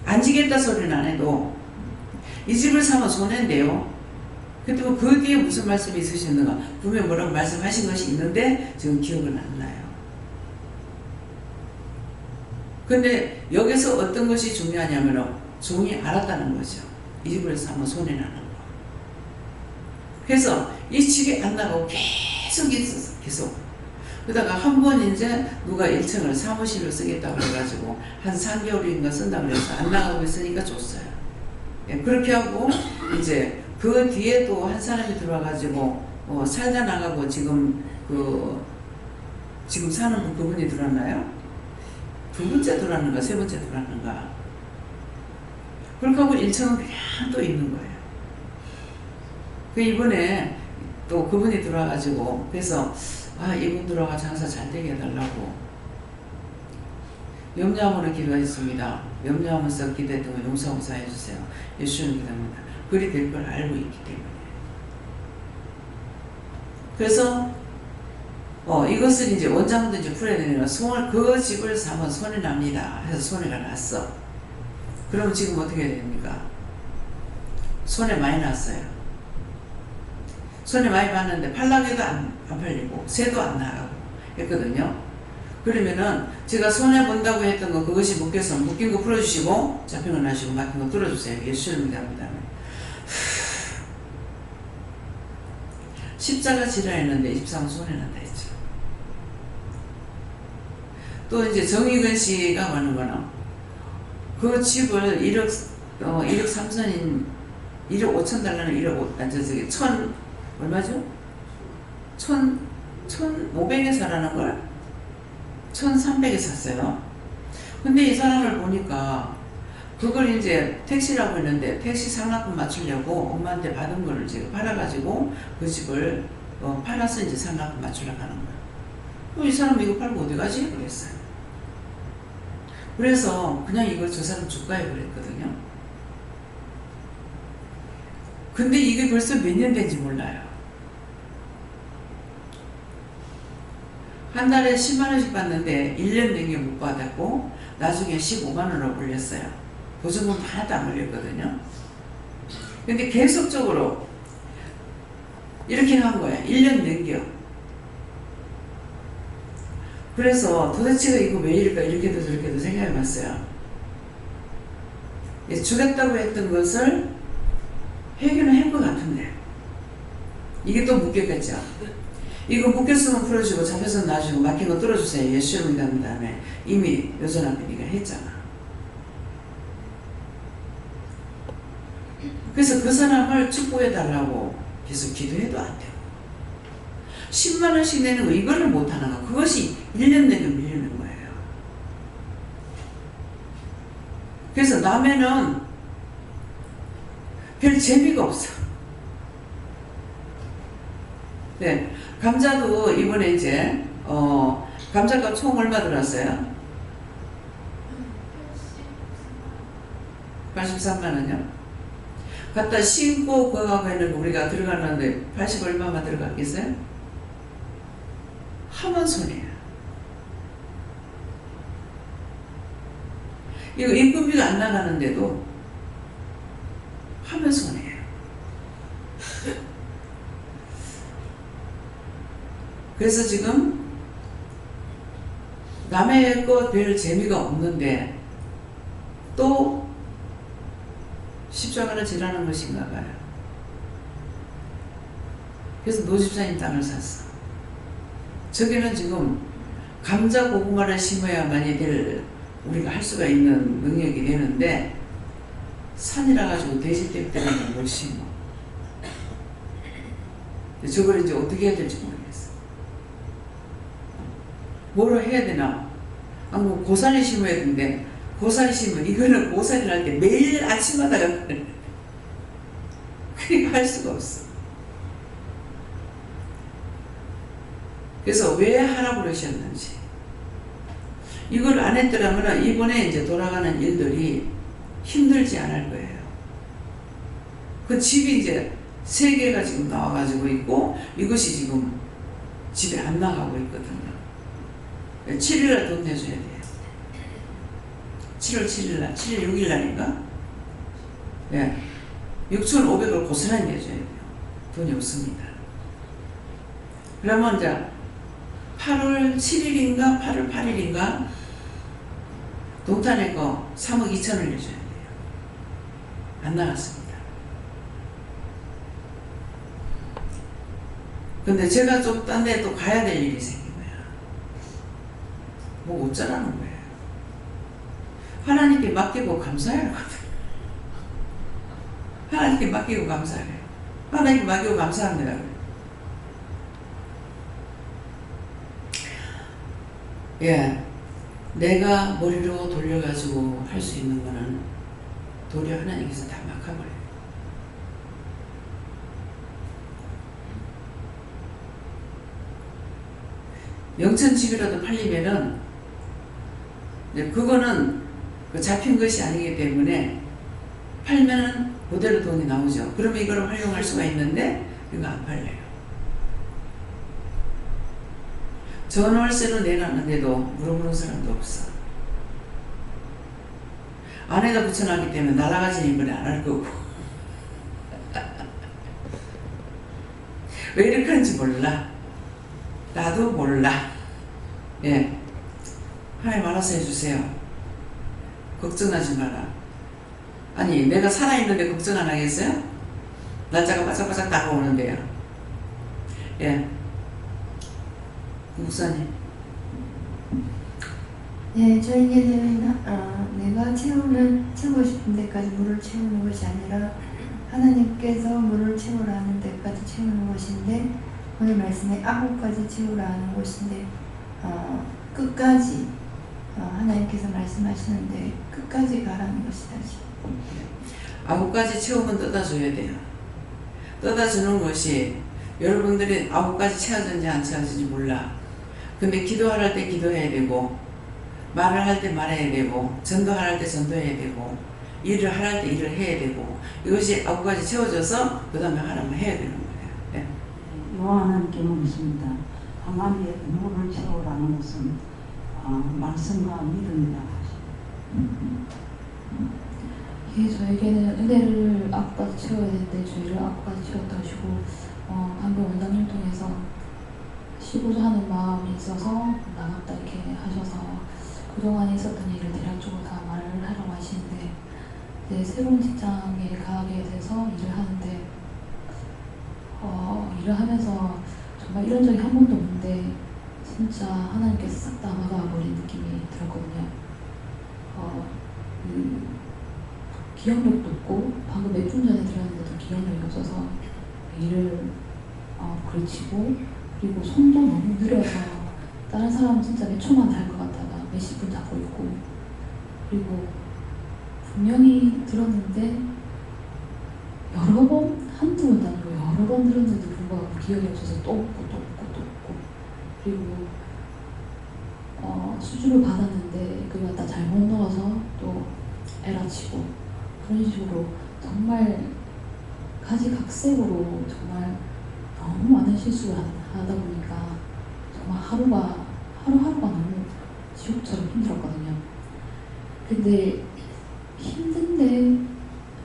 안 지겠다 소리는 안 해도 이 집을 사면 손해인데요. 근데 그 뒤에 무슨 말씀이 있으셨는가 분명 뭐라고 말씀하신 것이 있는데 지금 기억은 안 나요. 근데 여기서 어떤 것이 중요하냐면 종이 알았다는 거죠. 이 집을 사면 손해나는 거. 그래서 이 집이 안 나가고 계속 있었어. 계속. 그러다가 한 번 이제 누가 1층을 사무실로 쓰겠다고 해가지고 한 3개월인가 쓴다고 해서 안 나가고 있으니까 줬어요. 예, 그렇게 하고 이제 그 뒤에 또 한 사람이 들어와가지고 살다 나가고 지금 지금 사는 분 그분이 들어왔나요? 두 번째 들어왔는가 세 번째 들어왔는가 그렇게 하고 1층은 그냥 또 있는 거예요. 그 이번에 또 그분이 들어와가지고 그래서 이분 들어와 장사 잘 되게 해달라고 염려함으로 기도했습니다. 염려하면서 기도했던 거 용서하고 사해주세요. 예수님 기도합니다. 그리 될 걸 알고 있기 때문에. 그래서 이것을 이제 원장도 이제 풀어야 되니까 그 집을 사면 손해 납니다. 해서 손해가 났어. 그럼 지금 어떻게 해야 됩니까? 손해 많이 났어요. 손해 많이 봤는데 팔라고 해도 안 팔리고 새도 안 나가고 했거든요. 그러면은 제가 손해 본다고 했던 거 그것이 묶여서 묶인 거 풀어주시고 잡힌 거 나시고 막힌 거 뚫어주세요. 예수님 믿습니다. 십자가 지라 했는데 집사람 손해 난다 했죠. 또 이제 정의근 씨가 하는 거는 그 집을 1억 3천인 1억 5천 달러는 1억 얼마죠? 1,500에 사라는 걸 1,300에 샀어요. 근데 이 사람을 보니까 그걸 이제 택시라고 했는데 택시 상납금 맞추려고 엄마한테 받은 거를 제가 팔아가지고 그 집을 팔아서 이제 상납금 맞추려고 하는 거예요. 이 사람 이거 팔고 어디 가지? 그랬어요. 그래서 그냥 이걸 저 사람 주가에 그랬거든요. 근데 이게 벌써 몇 년 된지 몰라요. 한 달에 10만 원씩 받는데 1년 넘게 못 받았고 나중에 15만 원을 올렸어요. 보증금 하나도 안 올렸거든요. 근데 계속적으로 이렇게 한 거야. 1년 넘겨. 그래서 도대체 이거 왜 이럴까 이렇게도 저렇게도 생각해 봤어요. 주겠다고 했던 것을 해결은 한 것 같은데 이게 또 묶였겠죠. 이거 묶였으면 풀어주고 잡혀서 놔주고 막힌 거 뚫어주세요. 예수님 믿는 다음에 이미 요전 앞에 네가 했잖아. 그래서 그 사람을 축복해 달라고 계속 기도해도 안 되고 10만 원씩 내는 거 이거를 못 하는 거 그것이 1년 내면 밀리는 거예요. 그래서 남해는 별 재미가 없어. 네, 감자도 이번에 이제 감자값 총 얼마 들었어요? 83만 원이요? 갖다 심고 그거 하면 우리가 들어갔는데 80 얼마만 들어갔겠어요? 하면 손해야. 이거 인건비가 안 나가는데도 하면 손해야. 그래서 지금 남의 거 별 재미가 없는데 또 십자가를 지라는 것인가 봐요. 그래서 노집사님 땅을 샀어. 저기는 지금 감자 고구마를 심어야만이 우리가 할 수가 있는 능력이 되는데 산이라 가지고 돼지떼 때문에 못 심어. 저걸 이제 어떻게 해야 될지 모르겠어. 뭐로 해야 되나? 뭐 고사리 심어야 되는데 고사리 심으면 이거는 고사리를 할 때 매일 아침마다 그러니까 할 수가 없어. 그래서 왜 하라고 그러셨는지 이걸 안 했더라면 이번에 이제 돌아가는 일들이 힘들지 않을 거예요. 그 집이 이제 3개가 지금 나와가지고 있고 이것이 지금 집에 안 나가고 있거든요. 7일날 돈 내줘야 돼요. 7월 7일날, 7일 6일날인가? 예. 6,500을 고스란히 내줘야 돼요. 돈이 없습니다. 그러면 이제 8월 7일인가 8월 8일인가 동탄에 거 3억 2천을 내줘야 돼요. 안 나갔습니다. 근데 제가 좀 딴 데 또 가야 될 일이 생긴 거야. 뭐 어쩌라는 거예요. 하나님께 맡기고 감사해야 하거든. 하나님께 맡기고 감사해. 하나님께 맡기고 감사합니다. 예, 내가 머리로 돌려가지고 할 수 있는 거는 도리어 하나님께서 다 막아버려요. 영천 집이라도 팔리면은 그거는 잡힌 것이 아니기 때문에 팔면은 그대로 돈이 나오죠. 그러면 이걸 활용할 수가 있는데 이거 안 팔려요. 전월세로 내놨는데도 물어보는 사람도 없어. 안에다 붙여놨기 때문에 날아가지는 이번에 안 할 거고. 왜 이렇게 하는지 몰라. 나도 몰라. 예. 하나님 알아서 해주세요. 걱정하지 마라. 아니 내가 살아있는데 걱정 안 하겠어요? 날짜가 바짝바짝 다가오는데요. 예. 목사님. 네, 저에게는 내가 채우고 싶은 데까지 물을 채우는 것이 아니라 하나님께서 물을 채우라는 데까지 채우는 것인데 오늘 말씀에 9가지 채우라는 것인데 끝까지 하나님께서 말씀하시는데 끝까지 가라는 것이다. 9가지 채우면 뜯어줘야 돼요. 뜯어주는 것이 여러분들이 9가지 채워졌는지 안 채워졌는지 몰라. 근데 기도할 때 기도해야 되고 말을 할 때 말해야 되고 전도할 때 전도해야 되고 일을 할 때 일을 해야 되고 이것이 9가지 채워져서 그 다음에 하나만 해야 되는 거예요. 네. 요한하나님께 묻습니다. 항아리에 물을 채우라는 것은 말씀과 믿음이다. 예, 저에게는 은혜를 9가지 채워야 되는데 죄를 9가지 채웠다 하시고 방금 원장님 통해서 쉬고자 하는 마음이 있어서 나갔다 이렇게 하셔서 그동안 있었던 일을 대략적으로 다 말을 하라고 하시는데 이제 새로운 직장에 가게 돼서 일을 하는데 일을 하면서 정말 이런 적이 한 번도 없는데 진짜 하나님께서 싹 다 막아버린 느낌이 들었거든요. 기억력도 없고 방금 몇 분 전에 들었는데도 기억력이 없어서 일을 걸치고 그리고 손도 너무 느려서 다른 사람은 진짜 몇 초만 달 것 같다가 몇십 분 잡고 있고 그리고 분명히 들었는데 여러 번 한두 번도 아니고 여러 번 들었는데도 불구하고 기억이 없어서 또 웃고 또 웃고 또 웃고 그리고 수주를 받았는데 그걸 갖다 잘못 넣어서 또 에라치고 그런 식으로 정말 가지각색으로 정말 너무 많은 실수를 하다 보니까 정말 하루하루가 너무 지옥처럼 힘들었거든요. 근데 힘든데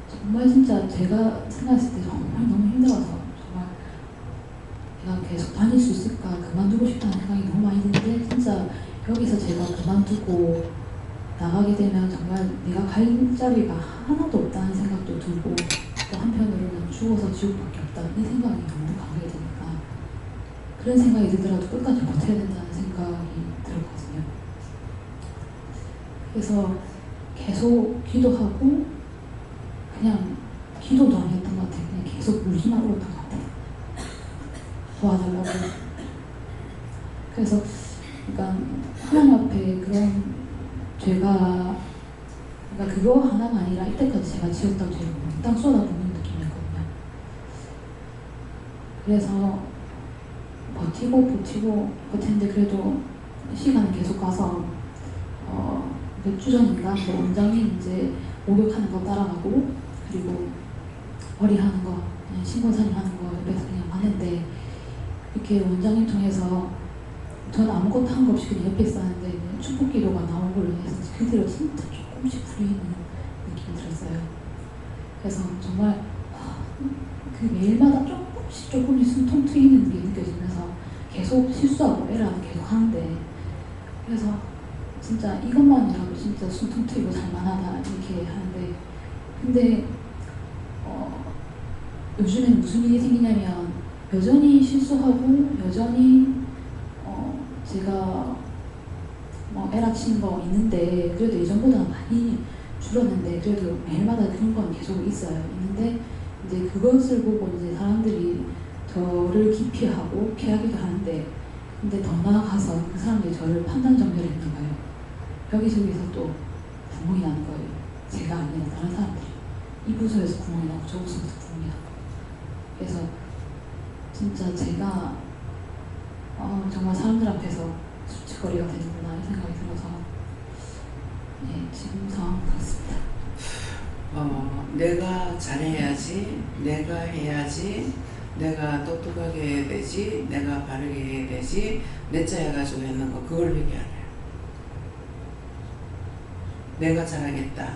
정말 진짜 제가 생각했을 때 정말 너무 힘들어서 정말 내가 계속 다닐 수 있을까 그만두고 싶다는 생각이 너무 많이 드는데 진짜 여기서 제가 그만두고 나가게 되면 정말 내가 갈 자리가 하나도 없다는 생각도 들고 또 한편으로는 죽어서 지옥밖에 없다 이 생각이 너무 강하게 되니까 그런 생각이 들더라도 끝까지 버텨야 된다는 생각이 들었거든요. 그래서 계속 기도하고 그냥 기도도 안 했던 것 같아요. 그냥 계속 울기만 울었던 것 같아요. 도와달라고. 그래서 그러니까 하나님 앞에 그런 죄가 그러니까 그거 하나가 아니라 이때까지 제가 지었던 죄를 몽땅 쏟아붓는 느낌이었거든요. 그래서 버티는데 그래도 시간이 계속 가서 몇 주 전인가 그 원장이 이제 목욕하는 거 따라가고 그리고 머리 하는 거 신고사님 하는 거 옆에서 그냥 봤는데 이렇게 원장님 통해서 저는 아무것도 한 거 없이 그냥 옆에 있었는데 축복기도가 나온 걸로 해서 그대로 진짜 조금씩 풀리는 느낌이 들었어요. 그래서 정말 그 매일마다 조금씩 숨통 트이는 게 느껴지면서 계속 실수하고 에러는 계속 하는데 그래서 진짜 이것만이라도 진짜 숨통 트이고 살만하다 이렇게 하는데 근데 요즘엔 무슨 일이 생기냐면 여전히 실수하고 여전히 제가 에라 치는 거 있는데 그래도 예전보다는 많이 줄었는데 그래도 매일마다 그런 건 계속 있어요. 있는데 이제 그것을 보고 이제 사람들이 저를 기피하고 피하기도 하는데 근데 더 나아가서 그 사람들이 저를 판단 정렬을 했나 봐요. 여기저기서 또 구멍이 나는 거예요. 제가 아니라 다른 사람들이 이 부서에서 구멍이 나고 저 부서에서 구멍이 나고 그래서 진짜 제가 정말 사람들 앞에서 수치거리가 되는구나 이 생각이 들어서 지금 상황 그렇습니다. 내가 잘해야지, 내가 해야지, 내가 똑똑하게 해야 되지, 내가 바르게 해야 되지, 내짜 해가지고 했는 거 그걸 회개하래요. 내가 잘하겠다,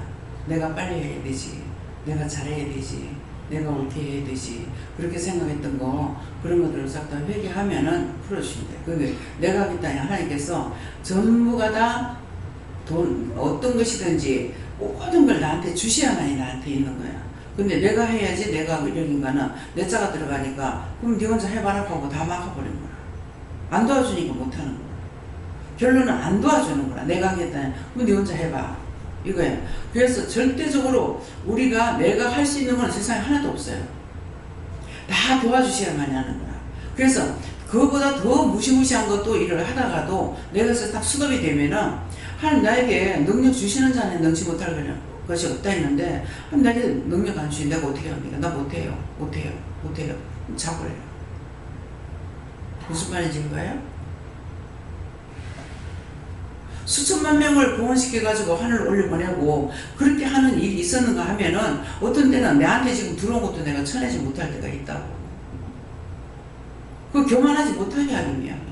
내가 빨리 해야 되지, 내가 잘해야 되지, 내가 옳게 해야 되지 그렇게 생각했던 거 그런 것들을 싹 다 회개하면은 풀어주신대. 근데 내가 하겠다니 하나님께서 전부가 다 돈 어떤 것이든지 모든 걸 나한테 주셔야만이 나한테 있는 거야. 근데 내가 해야지 내가 이런 인간은 내 자가 들어가니까 그럼 네 혼자 해봐라 하고 다 막아버린 거야. 안 도와주니까 못하는 거야. 결론은 안 도와주는 거야. 내가 하겠다니 그럼 네 혼자 해봐 이거야. 그래서 절대적으로 우리가 내가 할 수 있는 건 세상에 하나도 없어요. 다 도와주셔야만이 하는 거야. 그래서 그거보다 더 무시무시한 것도 일을 하다가도 내가 딱 수급이 되면은 하나님 나에게 능력 주시는 자는 능치 못할 것이 없다 했는데 하나님 나에게 능력 안 주신 내가 어떻게 합니까? 나 못해요. 잡으래요. 무슨 말인지 이거예요? 수천만 명을 구원시켜가지고 하늘을 올려보내고 그렇게 하는 일이 있었는가 하면은 어떤 때는 내한테 지금 들어온 것도 내가 쳐내지 못할 때가 있다고. 그 교만하지 못하게 하기 위함이에요.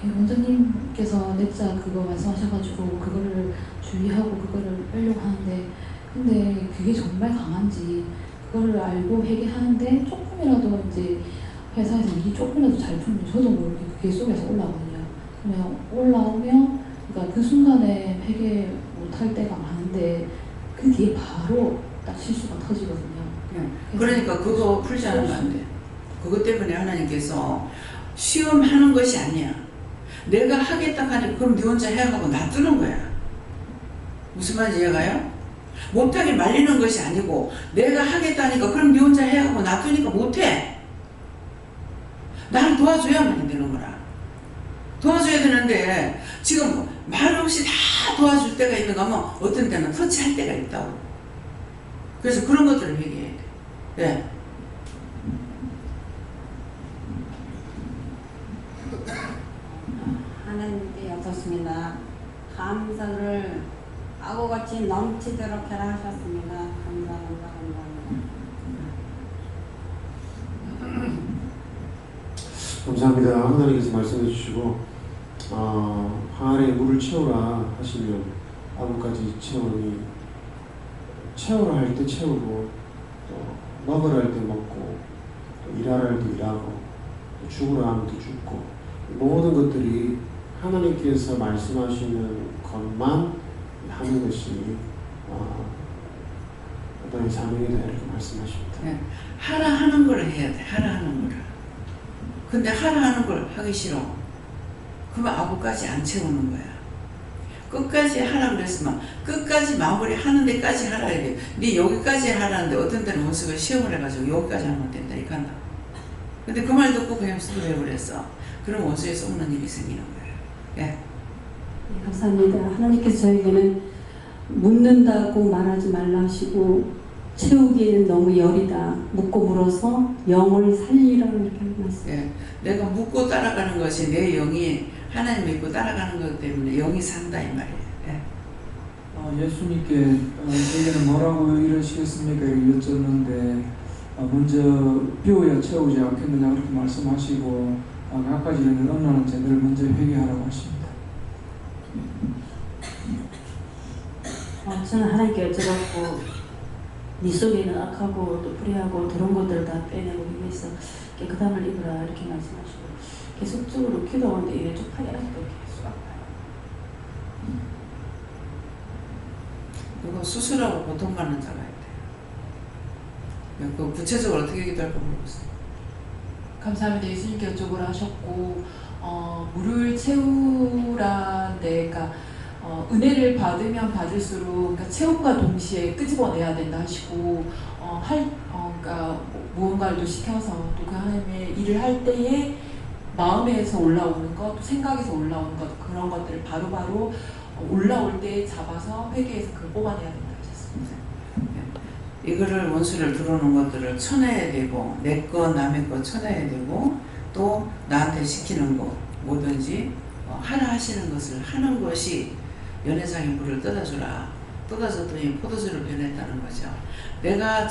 원장님께서 넷자 그거 말씀하셔가지고 그거를 주의하고 그거를 빼려고 하는데 근데 그게 정말 강한지 그거를 알고 회개하는데 조금이라도 이제 회사에서 일이 조금이라도 잘 풀면 저도 모르게 그게 속에서 올라오거든요. 그러면 올라오면 그러니까 그 순간에 회개 못할 때가 많은데 그 뒤에 바로 딱 실수가 터지거든요. 그러니까 그거 풀지 않으면 안 돼. 그것 때문에 하나님께서 시험하는 것이 아니야. 내가 하겠다 하니까 그럼 네 혼자 해가고 놔두는 거야. 무슨 말인지 이해가요? 못하게 말리는 것이 아니고 내가 하겠다니까 그럼 네 혼자 해 하고 놔두니까 못해. 나를 도와줘야만 되는 거라. 도와줘야 되는데 지금 말 없이 다 도와줄 때가 있는가 하면 어떤 때는 터치할 때가 있다고. 그래서 그런 것들을 얘기해야 돼. 네. 하나님께 여쭙습니다. 감사를 악어같이 넘치도록 해라 하셨습니다. 감사합니다. 감사합니다. 하나님께서 말씀해 주시고 항아리에 물을 채우라 하시면 아구까지 채우니 채우라 할 때 채우고 또 먹으라 할 때 먹고 또 일하라 할 때 일하고 또 죽으라 하면 또 죽고 모든 것들이 하나님께서 말씀하시는 것만 하는 것이 어떤 사명이다 이렇게 말씀하십니다. 네. 하라 하는 걸 해야 돼. 하라 하는 거를. 근데 하라 하는 걸 하기 싫어. 그러면 아구까지 안 채우는 거야. 끝까지 하라 그랬으면 끝까지 마무리 하는 데까지 하라 해야 돼. 네 여기까지 하라는데 어떤 때는 원수가 시험을 해가지고 여기까지 하면 된다 이렇게 한다. 근데 그 말 듣고 그냥 수도해버렸어. 그럼 원수에 쏘는 일이 생기는 거예요. 예. 네, 감사합니다. 하나님께서 저에게는 묻는다고 말하지 말라 하시고 채우기에는 너무 열이다. 묻고 물어서 영을 살리라 이렇게 말씀. 예. 내가 묻고 따라가는 것이 내 영이 하나님 믿고 따라가는 것 때문에 영이 산다 이 말이에요. 예. 예수님께 저에게는 뭐라고 이러시겠습니까? 여쭙는데 먼저 비워야 채우지 않겠느냐 그렇게 말씀하시고 각가지 이런 언론은 제대로 먼저 회개하라고 하십니다. 저는 하나님께 여쭤봤고 네 속에는 악하고 또 불의하고 더러운 것들을 다 빼내고 위해서 깨끗함을 입으라 이렇게 말씀하시고 계속적으로 기도하는데 이 왼쪽 팔이 아직도 계속 아파요. 그거 수술하고 고통받는 자가 있대요. 그 구체적으로 어떻게 기도할까 모르겠어요. 감사합니다. 예수님께 여쭤보라 하셨고 물을 채우라는데 그러니까 은혜를 받으면 받을수록 그러니까 채움과 동시에 끄집어내야 된다 하시고 그러니까 무언가를 또 시켜서 또 그 하나님의 일을 할 때에 마음에서 올라오는 것, 또 생각에서 올라오는 것 그런 것들을 바로바로 올라올 때 잡아서 회개해서 그걸 뽑아내야 된다 하셨습니다. 이거를 원수를 들어오는 것들을 쳐내야 되고 내 거 남의 거 쳐내야 되고 또 나한테 시키는 거 뭐든지 하라 하시는 것을 하는 것이 연회장의 물을 뜯어주라. 뜯어줬더니 포도주를 변했다는 거죠. 내가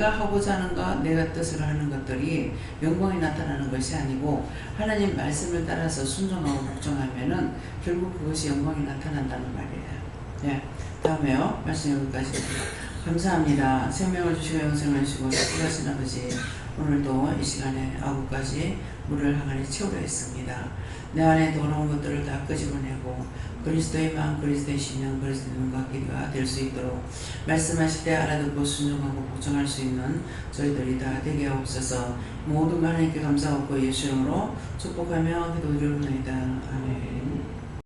하고자 하는 것, 내가 뜻을 하는 것들이 영광이 나타나는 것이 아니고 하나님 말씀을 따라서 순종하고 복종하면은 결국 그것이 영광이 나타난다는 말이에요. 네. 다음에요. 말씀 여기까지. 감사합니다. 생명을 주시고 영생을 주시고 축복하신 아버지, 오늘도 이 시간에 아구까지 물을 항아리 채우려 했습니다. 내 안에 더러운 것들을 다 끄집어내고 그리스도의 마음, 그리스도의 심령, 그리스도의 눈과 귀가 될 수 있도록 말씀하실 때 알아듣고 순종하고 복종할 수 있는 저희들이 다 되게 하옵소서. 모든 하나님께 감사하고 예수 이름으로 축복하며 기도 드리옵나이다. 아멘.